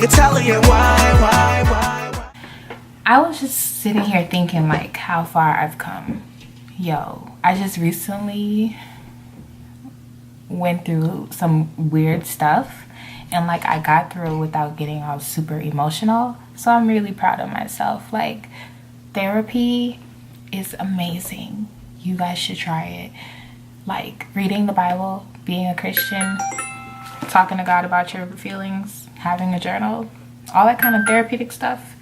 Italian, why? I was just sitting here thinking like how far I've come. Yo, I just recently went through some weird stuff, and like I got through it without getting all super emotional. So I'm really proud of myself. Like, therapy is amazing. You guys should try it. Like reading the Bible, being a Christian, talking to God about your feelings, having a journal, all that kind of therapeutic stuff.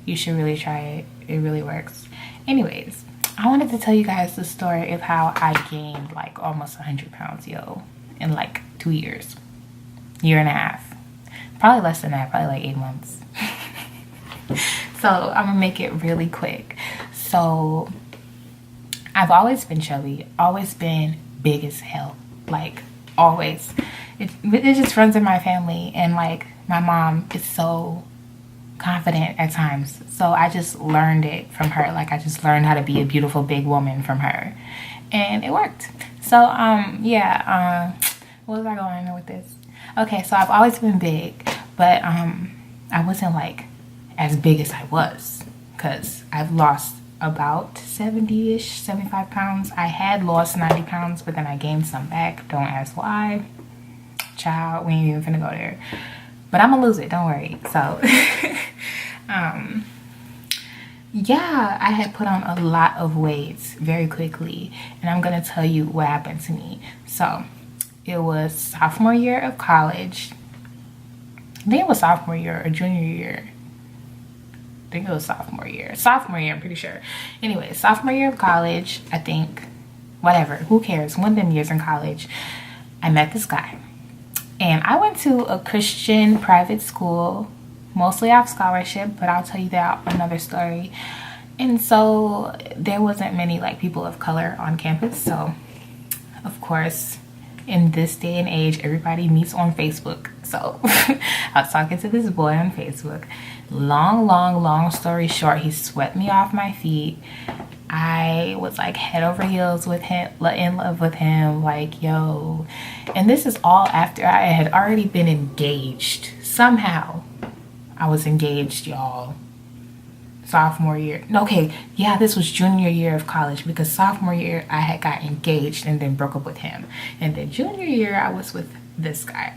You should really try it. It really works. Anyways, I wanted to tell you guys the story of how I gained like almost 100 pounds, yo, in like 2 years, year and a half, probably less than that, probably like 8 months. So I'm gonna make it really quick. So I've always been chubby, always been big as hell, like always. It just runs in my family, and like my mom is so confident at times, so I just learned it from her. Like I just learned how to be a beautiful big woman from her, and it worked. So what was I going with this? Okay, so I've always been big, but I wasn't like as big as I was, because I've lost about 70-ish, 75 pounds. I had lost 90 pounds, but then I gained some back. Don't ask why. Child, we ain't even finna go there. But I'm gonna lose it, don't worry. So, yeah, I had put on a lot of weight very quickly, and I'm gonna tell you what happened to me. So, it was sophomore year of college. I think it was sophomore year or junior year. I think it was sophomore year, I'm pretty sure. Anyway, sophomore year of college, I think. Whatever, who cares? One of them years in college, I met this guy. And I went to a Christian private school, mostly off scholarship, but I'll tell you that another story. And so there wasn't many like people of color on campus. So of course, in this day and age, everybody meets on Facebook. So I was talking to this boy on Facebook. Long story short, he swept me off my feet. I was like head over heels with him, in love with him, like, yo. And this is all after I had already been engaged. Somehow I was engaged, y'all. Sophomore year. Okay, yeah, this was junior year of college, because sophomore year I had got engaged and then broke up with him. And then junior year I was with this guy.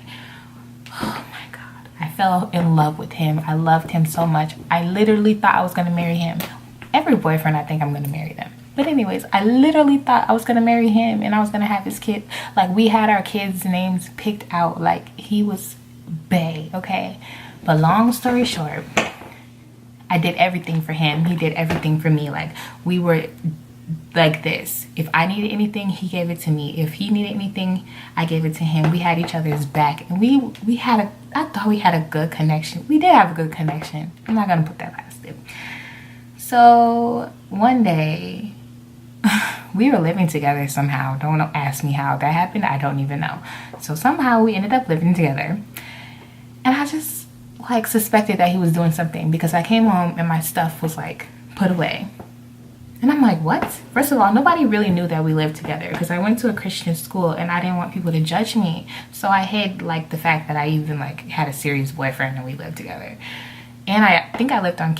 Oh my God. I fell in love with him. I loved him so much. I literally thought I was going to marry him. Every boyfriend, I think I'm going to marry them. But anyways, I literally thought I was going to marry him and I was going to have his kid. Like, we had our kids' names picked out. Like, he was bae, okay? But long story short, I did everything for him. He did everything for me. Like, we were like this. If I needed anything, he gave it to me. If he needed anything, I gave it to him. We had each other's back. And I thought we had a good connection. We did have a good connection. I'm not going to put that past it. So one day, we were living together somehow. Don't ask me how that happened. I don't even know. So somehow we ended up living together. And I just like suspected that he was doing something, because I came home and my stuff was like put away. And I'm like, what? First of all, nobody really knew that we lived together, because I went to a Christian school and I didn't want people to judge me. So I hid like the fact that I even like had a serious boyfriend and we lived together. And I think I lived on,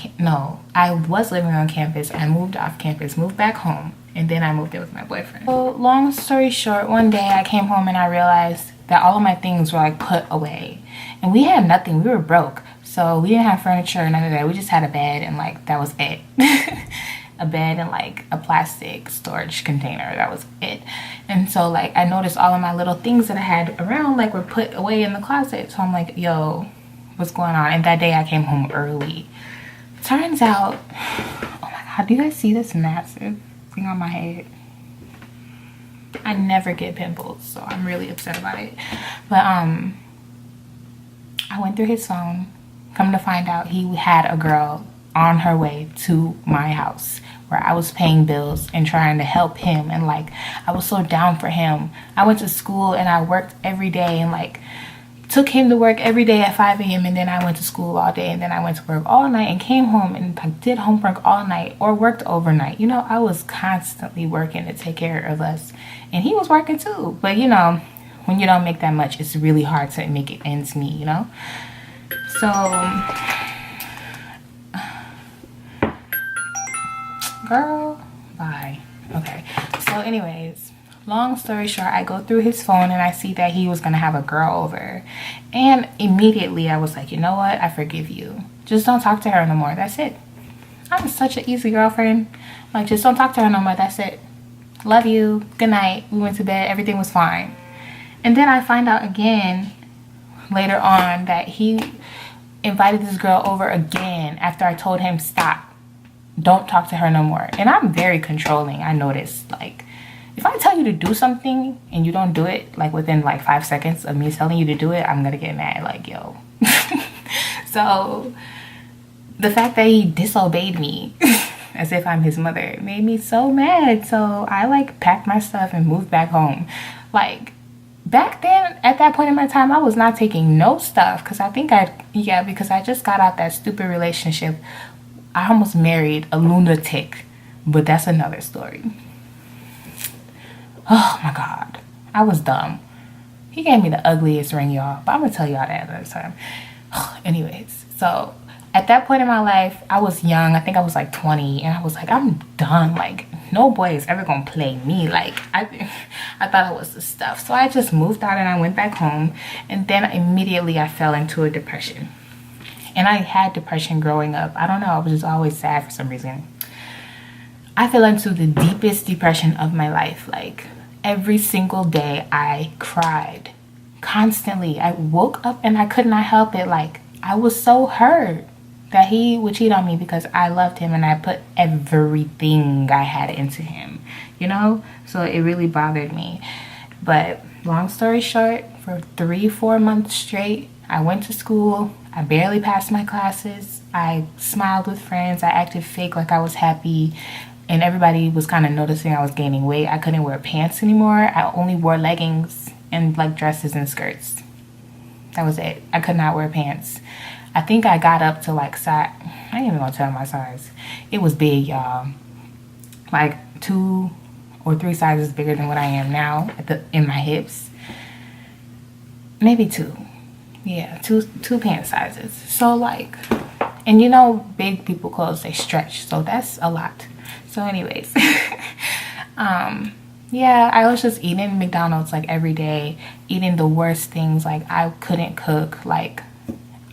I was living on campus. I moved off campus, moved back home, and then I moved in with my boyfriend. So long story short, one day I came home and I realized that all of my things were like put away. And we had nothing, we were broke. So we didn't have furniture, none of that. We just had a bed and like, that was it. A bed and like a plastic storage container, that was it. And so like, I noticed all of my little things that I had around like were put away in the closet. So I'm like, yo, what's going on? And that day I came home early. Turns out, oh my God, do you guys see this massive thing on my head? I never get pimples, so I'm really upset about it. But I went through his phone. Come to find out, he had a girl on her way to my house where I was paying bills and trying to help him, and like I was so down for him. I went to school and I worked every day and like took him to work every day at 5 a.m. and then I went to school all day, and then I went to work all night and came home and like did homework all night or worked overnight. You know, I was constantly working to take care of us, and he was working too. But you know, when you don't make that much, it's really hard to make it ends meet, you know? So, girl, bye. Okay. So anyways, long story short, I go through his phone and I see that he was gonna have a girl over. And immediately I was like, you know what? I forgive you. Just don't talk to her no more. That's it. I'm such an easy girlfriend. Like, just don't talk to her no more. That's it. Love you. Good night. We went to bed. Everything was fine. And then I find out again later on that he invited this girl over again after I told him, stop. Don't talk to her no more. And I'm very controlling. I noticed, like, if I tell you to do something and you don't do it, like, within, like, 5 seconds of me telling you to do it, I'm gonna get mad. Like, yo. So, the fact that he disobeyed me as if I'm his mother made me so mad. So, I, like, packed my stuff and moved back home. Like, back then, at that point in my time, I was not taking no stuff. Because I think because I just got out that stupid relationship. I almost married a lunatic, but that's another story. Oh my God, I was dumb. He gave me the ugliest ring, y'all, but I'm gonna tell y'all that another time. Anyways, so at that point in my life, I was young. I think I was like 20, and I was like, I'm done. Like, no boy is ever gonna play me. Like, I thought it was the stuff. So I just moved out and I went back home, and then immediately I fell into a depression. And I had depression growing up. I don't know, I was just always sad for some reason. I fell into the deepest depression of my life. Like, every single day I cried constantly. I woke up and I could not help it. Like, I was so hurt that he would cheat on me because I loved him and I put everything I had into him, you know? So it really bothered me. But long story short, for 3-4 months straight, I went to school. I barely passed my classes. I smiled with friends. I acted fake like I was happy. And everybody was kind of noticing I was gaining weight. I couldn't wear pants anymore. I only wore leggings and like dresses and skirts. That was it. I could not wear pants. I think I got up to like size. I ain't even gonna tell my size. It was big, y'all. Like 2 or 3 sizes bigger than what I am now in my hips. Maybe 2. Yeah, two pant sizes. So like, and you know, big people clothes, they stretch, so that's a lot. So anyways, yeah, I was just eating McDonald's like every day, eating the worst things. Like, I couldn't cook. Like,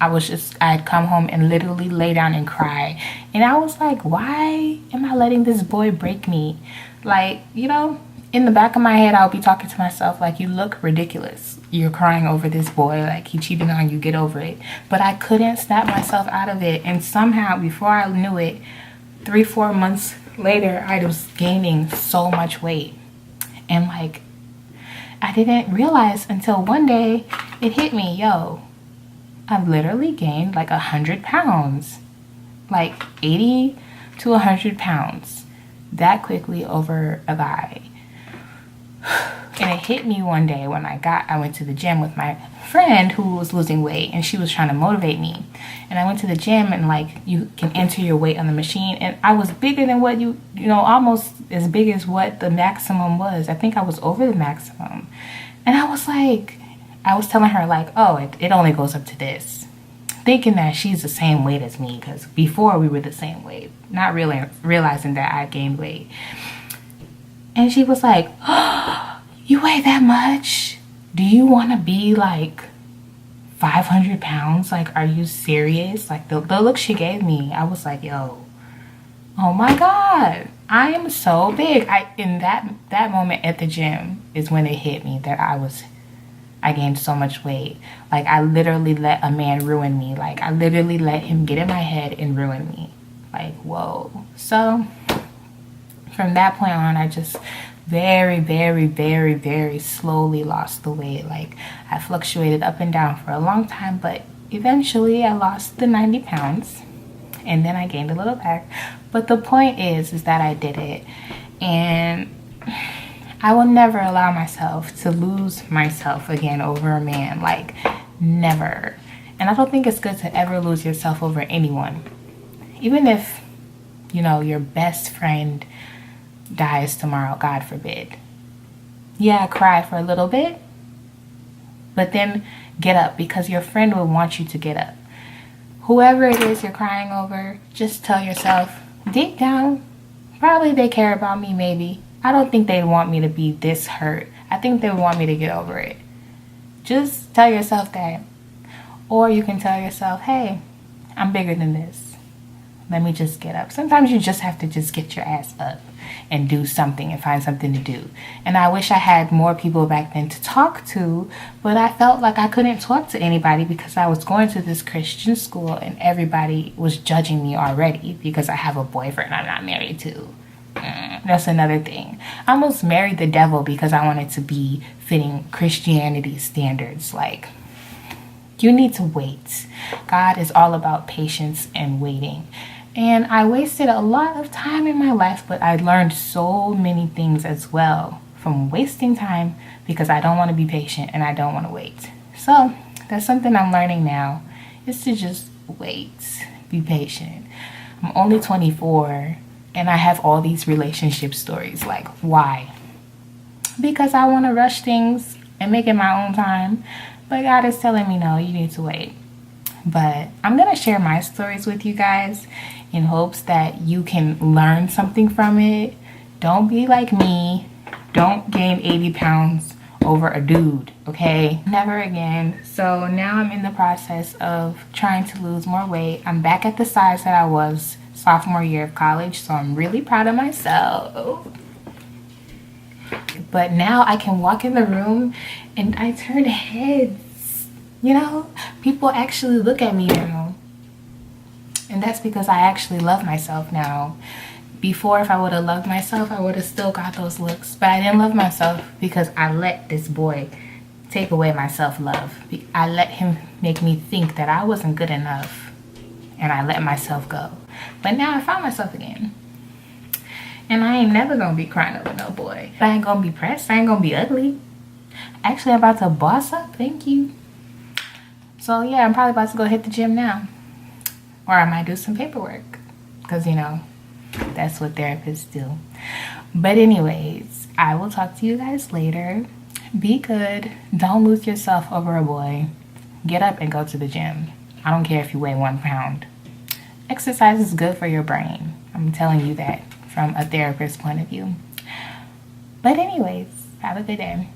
I'd come home and literally lay down and cry. And I was like, why am I letting this boy break me? Like, you know, in the back of my head, I would be talking to myself like, you look ridiculous. You're crying over this boy, like, he cheated on you, get over it. But I couldn't snap myself out of it. And somehow, before I knew it, 3-4 months later, I was gaining so much weight. And like, I didn't realize until one day it hit me, yo, I've literally gained like 100 pounds, like 80 to 100 pounds that quickly over a guy. And it hit me one day when I went to the gym with my friend who was losing weight, and she was trying to motivate me. And I went to the gym, and like, you can enter your weight on the machine, and I was bigger than what you know, almost as big as what the maximum was. I think I was over the maximum. And I was telling her like, oh, it only goes up to this, thinking that she's the same weight as me, because before we were the same weight, not really realizing that I gained weight. And she was like, oh, you weigh that much? Do you want to be like 500 pounds? Like, are you serious? Like, the look she gave me, I was like, yo, oh my God, I am so big. In that moment at the gym is when it hit me that I gained so much weight. Like, I literally let a man ruin me. Like, I literally let him get in my head and ruin me. Like, whoa. So from that point on, I just very, very, very, very slowly lost the weight. Like, I fluctuated up and down for a long time, but eventually I lost the 90 pounds and then I gained a little back. But the point is that I did it, and I will never allow myself to lose myself again over a man. Like, never. And I don't think it's good to ever lose yourself over anyone. Even if, you know, your best friend dies tomorrow, God forbid. Yeah, cry for a little bit, but then get up, because your friend will want you to get up. whoever it is you're crying over, just tell yourself, deep down, probably they care about me, maybe. I don't think they want me to be this hurt. I think they want me to get over it. Just tell yourself that. Or you can tell yourself, hey, I'm bigger than this. Let me just get up. Sometimes you just have to just get your ass up and do something and find something to do. And I wish I had more people back then to talk to, but I felt like I couldn't talk to anybody because I was going to this Christian school and everybody was judging me already because I have a boyfriend I'm not married to. That's another thing. I almost married the devil because I wanted to be fitting Christianity standards. Like, you need to wait. God is all about patience and waiting. And I wasted a lot of time in my life, but I learned so many things as well from wasting time because I don't want to be patient and I don't want to wait. So that's something I'm learning now, is to just wait, be patient. I'm only 24 and I have all these relationship stories. Like, why? Because I want to rush things and make it my own time. But God is telling me, no, you need to wait. But I'm going to share my stories with you guys in hopes that you can learn something from it. Don't be like me. Don't gain 80 pounds over a dude, okay? Never again. So now I'm in the process of trying to lose more weight. I'm back at the size that I was sophomore year of college, so I'm really proud of myself. But now I can walk in the room and I turn heads. You know, people actually look at me now. And that's because I actually love myself now. Before, if I would have loved myself, I would have still got those looks. But I didn't love myself because I let this boy take away my self-love. I let him make me think that I wasn't good enough. And I let myself go. But now I found myself again. And I ain't never gonna be crying over no boy. I ain't gonna be pressed. I ain't gonna be ugly. Actually, I'm about to boss up. Thank you. So yeah, I'm probably about to go hit the gym now. Or I might do some paperwork. Because, you know, that's what therapists do. But anyways, I will talk to you guys later. Be good. Don't lose yourself over a boy. Get up and go to the gym. I don't care if you weigh 1 pound. Exercise is good for your brain. I'm telling you that from a therapist's point of view. But anyways, have a good day.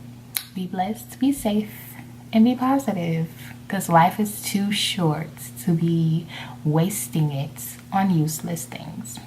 Be blessed, be safe, and be positive. Because life is too short to be wasting it on useless things.